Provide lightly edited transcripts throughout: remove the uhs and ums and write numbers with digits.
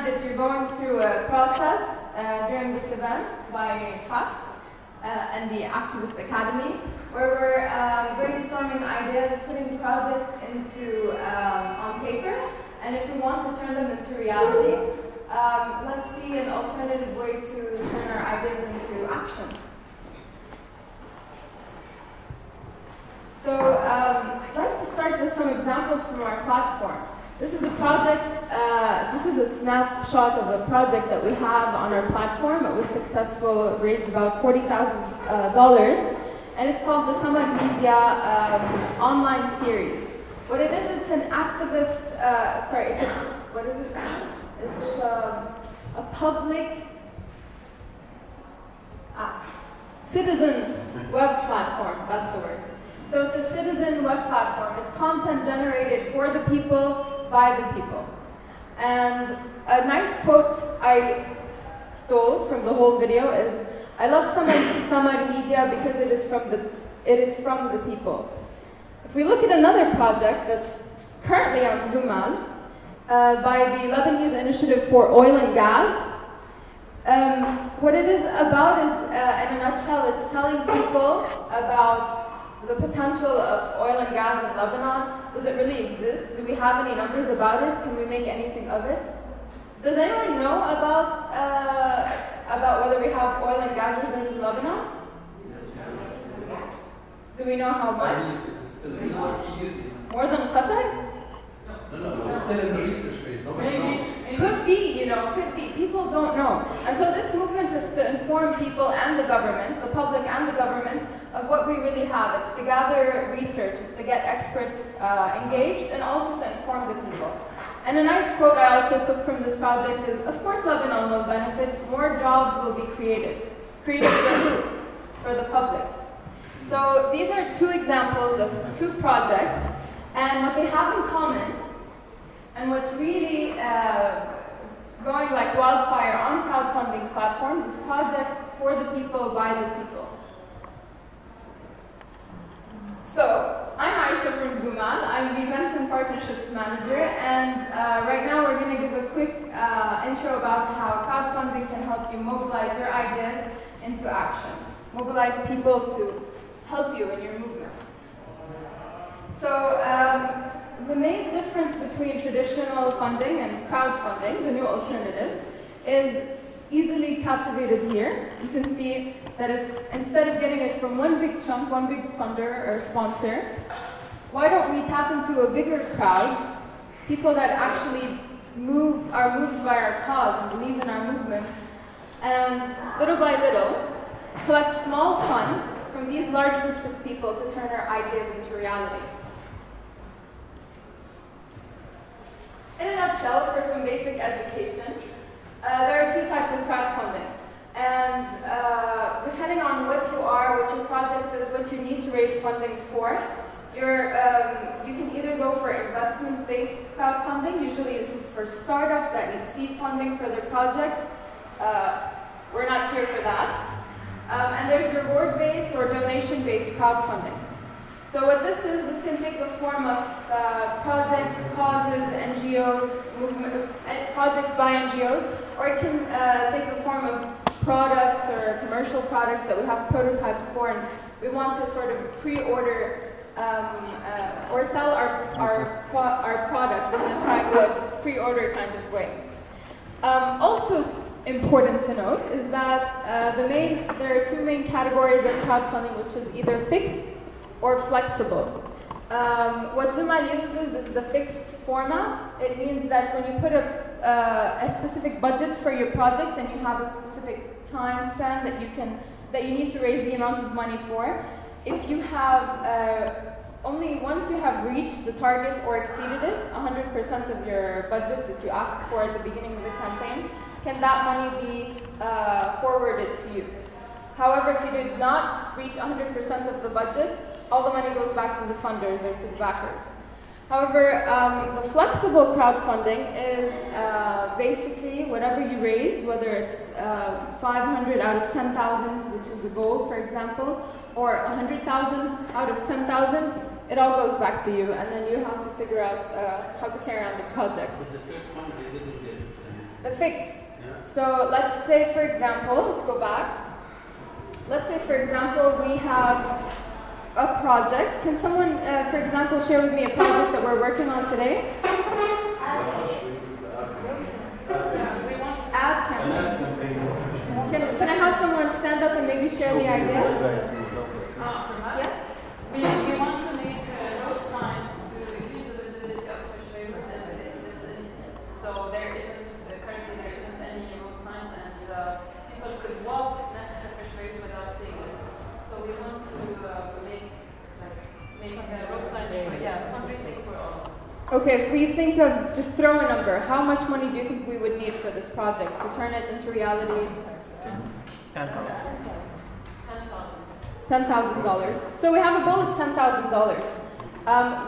that you're going through a process during this event by PAX and the Activist Academy, where we're brainstorming ideas, putting projects into on paper, and if we want to turn them into reality, let's see an alternative way to turn our ideas into action. So I'd like to start with some examples from our platform. This is a project, this is a snapshot of a project that we have on our platform. It was successful, raised about $40,000, and it's called the Summer Media online series. What it is, it's an activist, what is it? It's a public citizen web platform, that's the word. So it's a citizen web platform. It's content generated for the people, by the people. And a nice quote I stole from the whole video is, I love Summer Media because it is from the people. If we look at another project that's currently on Zoomaal, by the Lebanese Initiative for Oil and Gas, what it is about is, in a nutshell, it's telling people about the potential of oil and gas in Lebanon. Does it really exist? Do we have any numbers about it? Can we make anything of it? Does anyone know about whether we have oil and gas reserves in Lebanon? Do we know how much? More than Qatar? No, it's still in the research phase. Maybe. Could be, could be. People don't know. And so this movement is to inform people and the government, the public and the government, of what we really have. It's to gather research, it's to get experts engaged, and also to inform the people. And a nice quote I also took from this project is, of course Lebanon will benefit, more jobs will be created. Created for who? For the public. So these are two examples of two projects, and what they have in common, and what's really going like wildfire on crowdfunding platforms, is projects for the people, by the people. So, I'm Aisha from Zoomaal. I'm the Events and Partnerships Manager, and right now we're going to give a quick intro about how crowdfunding can help you mobilize your ideas into action. Mobilize people to help you in your movement. So, the main difference between traditional funding and crowdfunding, the new alternative, is easily captivated here. You can see that it's, instead of getting it from one big chunk, one big funder or sponsor, why don't we tap into a bigger crowd, people that actually are moved by our cause and believe in our movement, and little by little, collect small funds from these large groups of people to turn our ideas into reality. In a nutshell, for some basic education, there are two types of crowdfunding. And depending on what you are, what your project is, what you need to raise fundings for, you can either go for investment-based crowdfunding. Usually this is for startups that need seed funding for their project. We're not here for that. And there's reward-based or donation-based crowdfunding. So what this is, this can take the form of projects, causes, NGOs, projects by NGOs, or it can take the form of products or commercial products that we have prototypes for, and we want to sort of pre-order or sell our product in a type of pre-order kind of way. Also important to note is that there are two main categories of crowdfunding, which is either fixed or flexible. What Zoomaal uses is the fixed format. It means that when you put a specific budget for your project and you have a specific time span that you need to raise the amount of money for, if you have only once you have reached the target or exceeded it, 100% of your budget that you asked for at the beginning of the campaign, can that money be forwarded to you. However, if you did not reach 100% of the budget, all the money goes back to the funders or to the backers. However, the flexible crowdfunding is basically whatever you raise, whether it's 500 out of 10,000, which is the goal, for example, or 100,000 out of 10,000, it all goes back to you, and then you have to figure out how to carry on the project. But the first one, I didn't get it. The fixed. So let's say, for example, let's go back. Let's say, for example, we have a project. Can someone, for example, share with me a project that we're working on today? Ad campaign. Can I have someone stand up and maybe share the idea? Yes? We want to make road signs to increase the visibility of Beirut and its vicinity. So currently there isn't any road signs, and people could walk next to Beirut without seeing it. So we want to make road signs fundraising for all. Okay, if we think of, just throw a number, how much money do you think we would need for this project to turn it into reality? $10,000. So we have a goal of $10,000.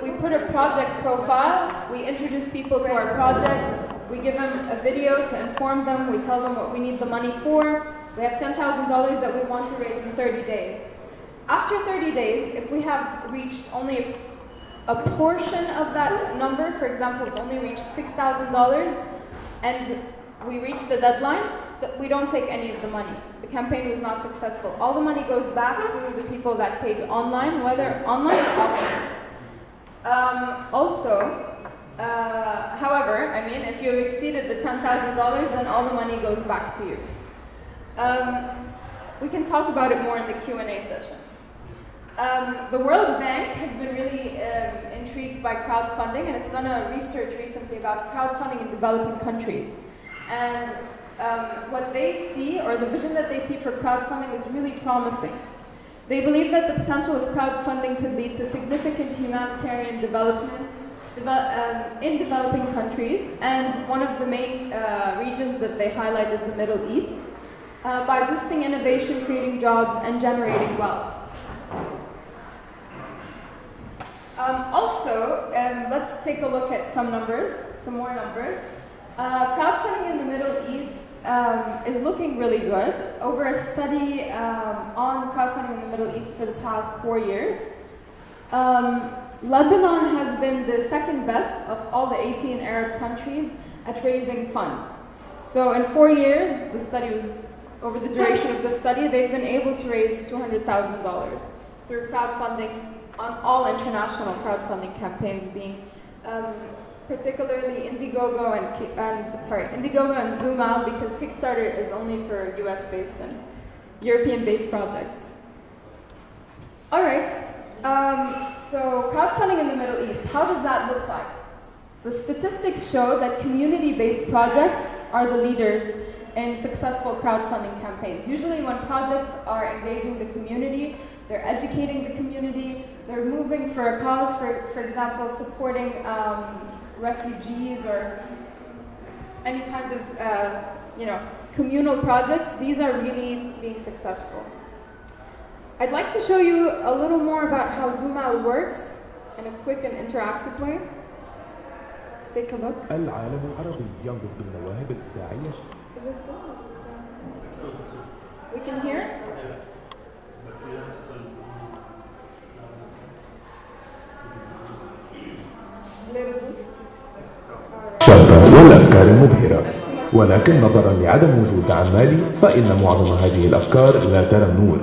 We put a project profile, we introduce people to our project, we give them a video to inform them, we tell them what we need the money for. We have $10,000 that we want to raise in 30 days. After 30 days, if we have reached only a portion of that number, for example, we've only reached $6,000 and we reach the deadline, we don't take any of the money. The campaign was not successful. All the money goes back to the people that paid online, whether online or offline. However, I mean, if you've exceeded the $10,000, then all the money goes back to you. We can talk about it more in the Q&A session. The World Bank has been really intrigued by crowdfunding, and it's done a research recently about crowdfunding in developing countries. And what they see, or the vision that they see for crowdfunding, is really promising. They believe that the potential of crowdfunding could lead to significant humanitarian development in developing countries, and one of the main regions that they highlight is the Middle East, by boosting innovation, creating jobs, and generating wealth. Let's take a look at some more numbers. Crowdfunding in the Middle East is looking really good. Over a study on crowdfunding in the Middle East for the past 4 years, Lebanon has been the second best of all the 18 Arab countries at raising funds. So in 4 years, over the duration of the study, they've been able to raise $200,000 through crowdfunding on all international crowdfunding campaigns, being particularly Indiegogo and Zoomaal, because Kickstarter is only for US-based and European-based projects. All right, so crowdfunding in the Middle East, how does that look like? The statistics show that community-based projects are the leaders in successful crowdfunding campaigns. Usually when projects are engaging the community, they're educating the community, they're moving for a cause, for example, supporting refugees or any kind of communal projects. These are really being successful. I'd like to show you a little more about how Zoomaal works in a quick and interactive way. Let's take a look. العالم العربي ينبض بالمواهب الإبداعية. Is it good? It's good. We can hear? Yeah. شابة والأفكار المبهرة، ولكن نظرا لعدم وجود دعم مالي فإن معظم هذه الأفكار لا ترى النور.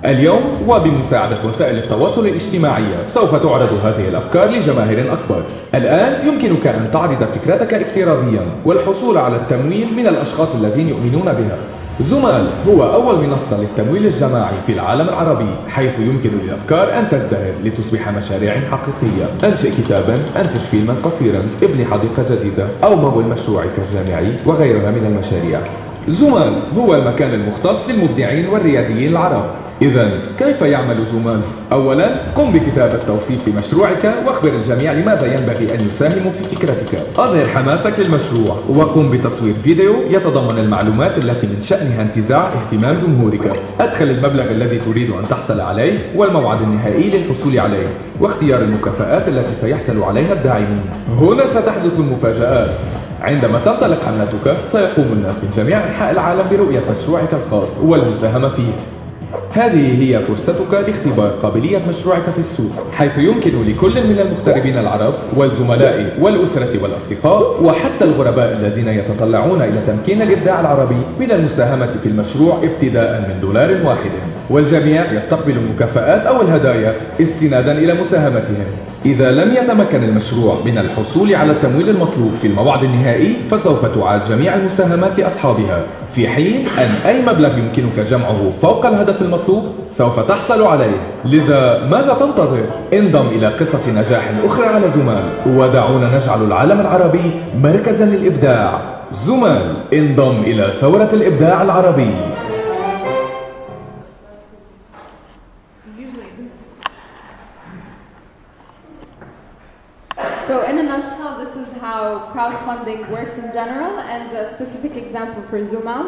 اليوم وبمساعدة وسائل التواصل الاجتماعي سوف تعرض هذه الأفكار لجماهير أكبر. الآن يمكنك أن تعرض فكرتك افتراضيا والحصول على التمويل من الأشخاص الذين يؤمنون بها. زومال هو أول منصة للتمويل الجماعي في العالم العربي، حيث يمكن للأفكار أن تزدهر لتصبح مشاريع حقيقية. أنشئ كتابا، أنتج فيلما قصيرا، ابني حديقة جديدة، أو مول مشروعك الجامعي وغيرها من المشاريع. زومال هو المكان المختص للمبدعين والرياديين العرب. إذا كيف يعمل زومال؟ أولا قم بكتابة توصيف لمشروعك واخبر الجميع لماذا ينبغي أن يساهموا في فكرتك. أظهر حماسك للمشروع وقم بتصوير فيديو يتضمن المعلومات التي من شأنها انتزاع اهتمام جمهورك. أدخل المبلغ الذي تريد أن تحصل عليه والموعد النهائي للحصول عليه واختيار المكافآت التي سيحصل عليها الداعمون. هنا ستحدث المفاجآت. عندما تنطلق حملتك سيقوم الناس من جميع أنحاء العالم برؤية مشروعك الخاص والمساهمة فيه. هذه هي فرصتك لاختبار قابلية مشروعك في السوق، حيث يمكن لكل من المغتربين العرب والزملاء والأسرة والأصدقاء وحتى الغرباء الذين يتطلعون إلى تمكين الإبداع العربي من المساهمة في المشروع ابتداء من $1. والجميع يستقبل المكافآت أو الهدايا استنادا إلى مساهمتهم. إذا لم يتمكن المشروع من الحصول على التمويل المطلوب في الموعد النهائي، فسوف تعاد جميع المساهمات لأصحابها، في حين أن أي مبلغ يمكنك جمعه فوق الهدف المطلوب سوف تحصل عليه. لذا ماذا تنتظر؟ انضم إلى قصص نجاح أخرى على زومال، ودعونا نجعل العالم العربي مركزا للإبداع. زومال، انضم إلى ثورة الإبداع العربي. So in a nutshell, this is how crowdfunding works in general, and a specific example for Zoomaal.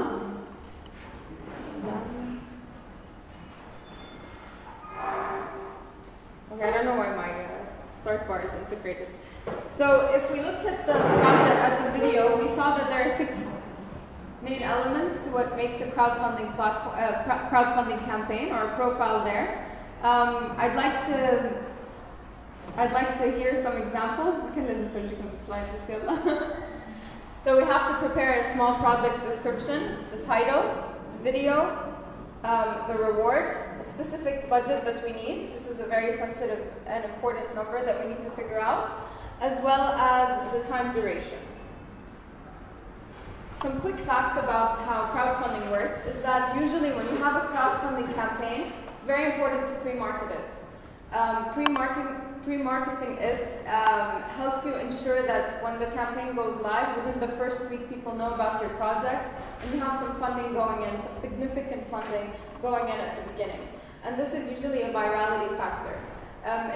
Okay, I don't know why my start bar is integrated. So if we looked at the project, at the video, we saw that there are 6 main elements to what makes a crowdfunding platform, crowdfunding campaign, or a profile there. I'd like to hear some examples. So we have to prepare a small project description, the title, video, the rewards, a specific budget that we need. This is a very sensitive and important number that we need to figure out, as well as the time duration. Some quick facts about how crowdfunding works is that usually when you have a crowdfunding campaign, it's very important to pre-market it. Pre-marketing it helps you ensure that when the campaign goes live, within the first week people know about your project, and you have some funding going in, some significant funding going in at the beginning. And this is usually a virality factor.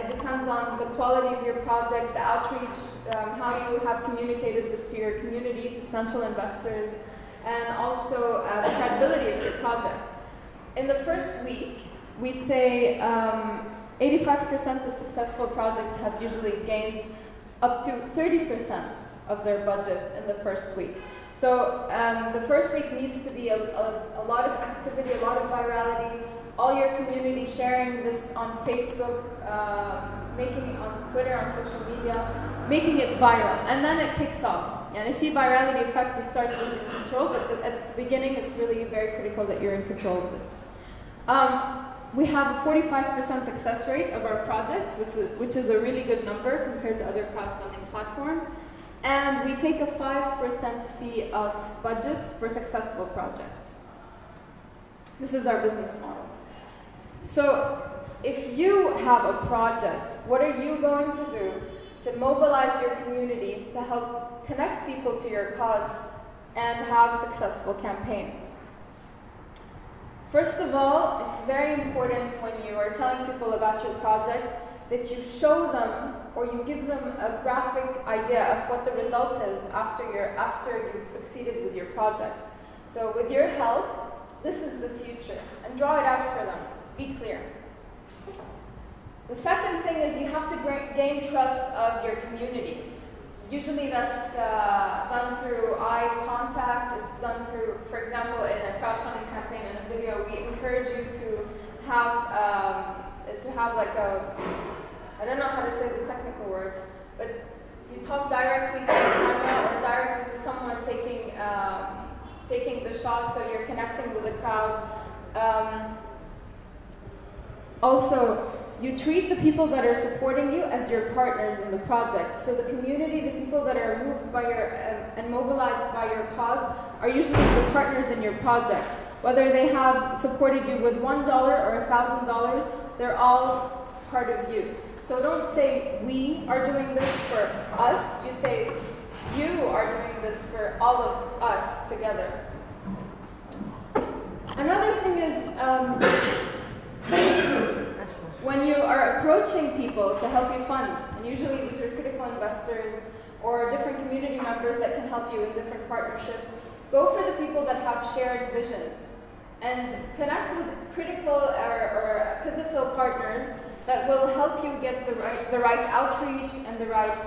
It depends on the quality of your project, the outreach, how you have communicated this to your community, to potential investors, and also the credibility of your project. In the first week, we say 85% of successful projects have usually gained up to 30% of their budget in the first week. So the first week needs to be a lot of activity, a lot of virality, all your community sharing this on Facebook, making it on Twitter, on social media, making it viral, and then it kicks off. And if the virality effect, you start losing control, but at the beginning it's really very critical that you're in control of this. We have a 45% success rate of our projects, which is a really good number compared to other crowdfunding platforms. And we take a 5% fee of budgets for successful projects. This is our business model. So if you have a project, what are you going to do to mobilize your community to help connect people to your cause and have successful campaigns? First of all, it's very important when you are telling people about your project that you show them or you give them a graphic idea of what the result is after you've succeeded with your project. So with your help, this is the future, and draw it out for them. Be clear. The second thing is you have to gain trust of your community. Usually that's done through eye contact. It's done through, for example, in a crowdfunding campaign, in a video, we encourage you to have like a, I don't know how to say the technical words, but you talk directly to the camera or directly to someone taking the shot, so you're connecting with the crowd. Also, you treat the people that are supporting you as your partners in the project. So the community, the people that are moved by your and mobilized by your cause are usually the partners in your project. Whether they have supported you with $1 or $1,000, they're all part of you. So don't say we are doing this for us. You say you are doing this for all of us together. Another thing is when you are approaching people to help you fund, and usually these are critical investors or different community members that can help you in different partnerships, go for the people that have shared visions and connect with critical or pivotal partners that will help you get the right outreach and the right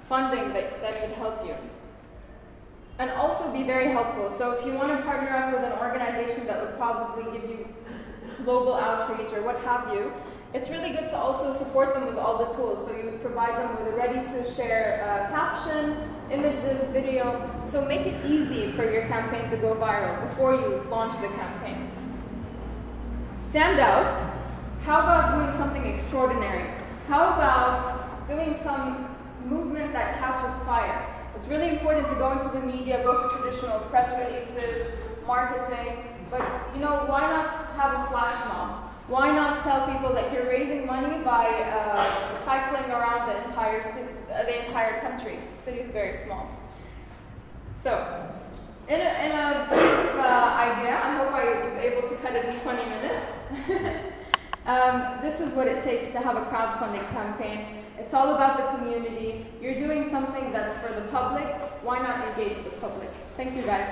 funding that would help you. And also be very helpful. So if you want to partner up with an organization that would probably give you global outreach or what have you, it's really good to also support them with all the tools. So you provide them with a ready-to-share caption, images, video. So make it easy for your campaign to go viral before you launch the campaign. Stand out. How about doing something extraordinary? How about doing some movement that catches fire? It's really important to go into the media, go for traditional press releases, marketing, but why not have a flash mob? Why not tell people that you're raising money by cycling around the entire country? The city is very small. So, in a brief idea, I hope I was able to cut it in 20 minutes. This is what it takes to have a crowdfunding campaign. It's all about the community. You're doing something that's for the public. Why not engage the public? Thank you, guys.